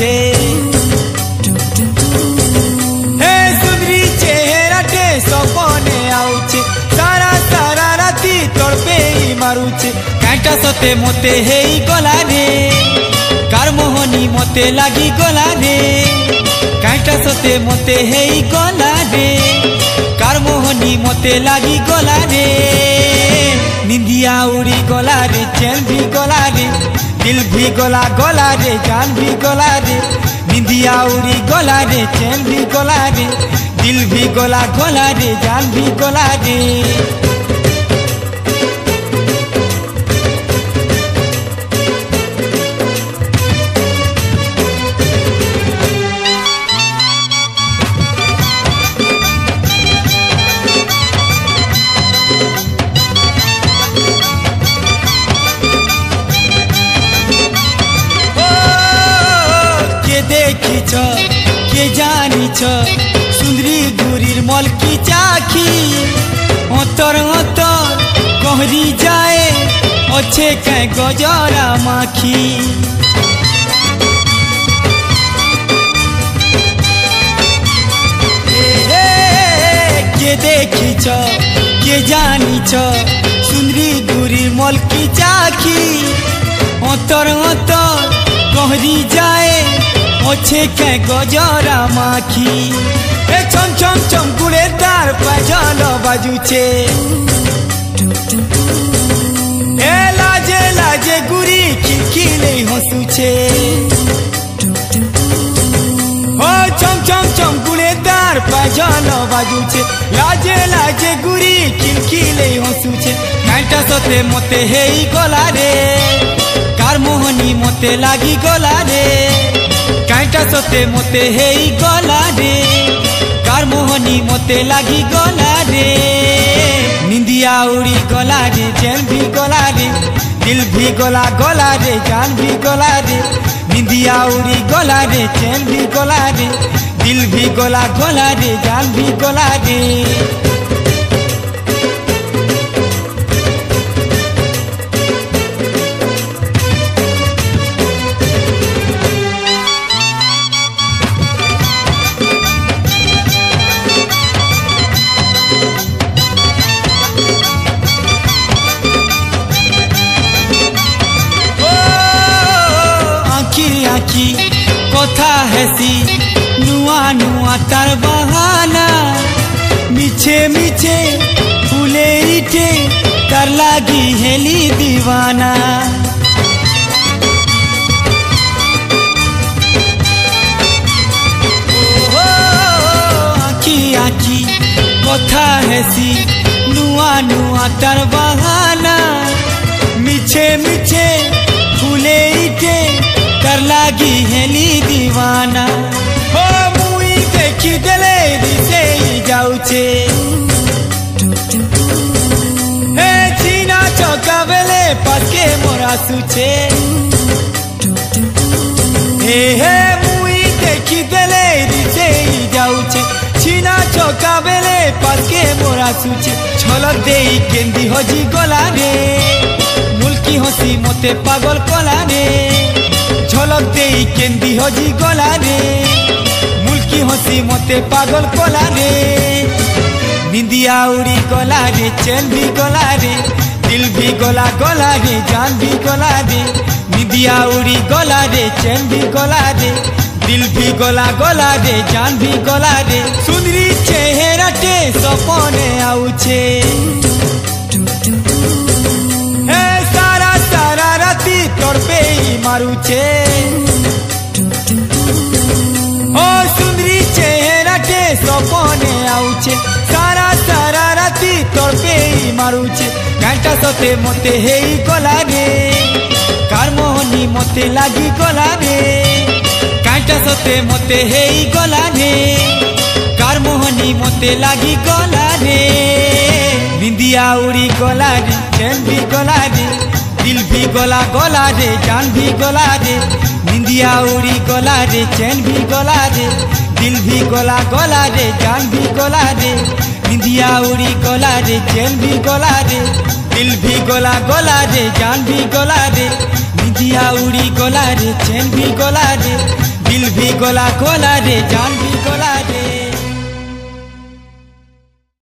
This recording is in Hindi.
आउचे हे सुंदरी चेहराटे सपने आउचे सारा सारा राती तड़पे मारुचे कांटा सते मते हेई गला रे कार मोहनी मते लागी गला रे कांटा सते मते हेई गला रे कार मोहनी मते लागी गला रे निंदिया उड़ी गला रे चैन भी गला रे दिल भी गला गला रे जान भी गला रे निंदिया उड़ी गला रे चैन भी गला रे दिल भी गला गला रे जान भी गला रे देखिछ के जानिछ सुंदरी गुरीर मलकी चाखी अंतर अंतर कहरी जाए अच्छे कहीं गजरा माखी के देखिछ के जानिछ सुंदरी गुरीर मलकी चाखी अंतर अंतर कहरी जाए अच्छे के गजरा माखी ए चम चम चम गुड़े दार पाजल बाजुचे ए लाजे लाजे गुरी खिलखिले हंसुचे ओ चम चम चम गुड़े दार पाजल बाजुचे लाजे लाजे गुरी खिलखिले हंसुचे कांटा सते मते हेई गला रे कार मोहनी मते लागी गला रे कांटा सते मते हेई गला रे कार मोहनी मते लागी गला रे निंदिया उड़ी गला रे चैन भी गला रे दिल भी गला गला रे जान भी गला रे निंदिया उड़ी गला रे चैन भी गला रे दिल भी गला गला रे जान भी गला रे कथा हेसी नुआ नुआ तार बहाना मिछे मिछे फूले इठे तार लागी हेली दीवाना आखी आखी कथा हेसी नुआ नुआ तार बहाना मिछे मिछे फूले इठे कर लागी हेली दीवाना हो मुई देखी देले दिसे जाउचे हे चीना चौका बेले पाके मोरा सुचे हे मुई देखी देले दिसे जाउचे चीना चौका बेले पाके मोरा सुचे छलक देई केंदी हजी गला रे मुल्की हसी मते पागल कला रे झलक देई केंदी हजी गला रे मुल्की हसी मते पागल कला रे निंदिया उड़ी गला रे चैन भी गला रे दिल भी गला गला रे जान भी गला रे निंदिया उड़ी गला रे चैन भी गला रे दिल भी गला गला रे जान भी गला रे सुंदरी चेहराटे सपने आउचे हे सारा सारा राती तड़पे मारुचे ओ सुंदरी चेहराटे सपने आउचे सारा सारा राती तड़पे मारुचे कांटा सते मते हेई गला रे कार मोहनी मते लागी गला रे कांटा सते मते हेई गला रे कार मोहनी मते लागी गला रे निंदिया उड़ी गला रे चैन भी गला रे दिल भी गला गला रे जान भी गला रे निंदिया उड़ी गला रे चैन भी गला रे दिल भी गला गला रे जान भी गला रे निंदिया उड़ी गला रे चैन भी गला रे दिल भी गला गला रे जान भी गला रे निंदिया उड़ी गला रे चैन भी गला रे दिल भी गोला गोला रे जान भी गोला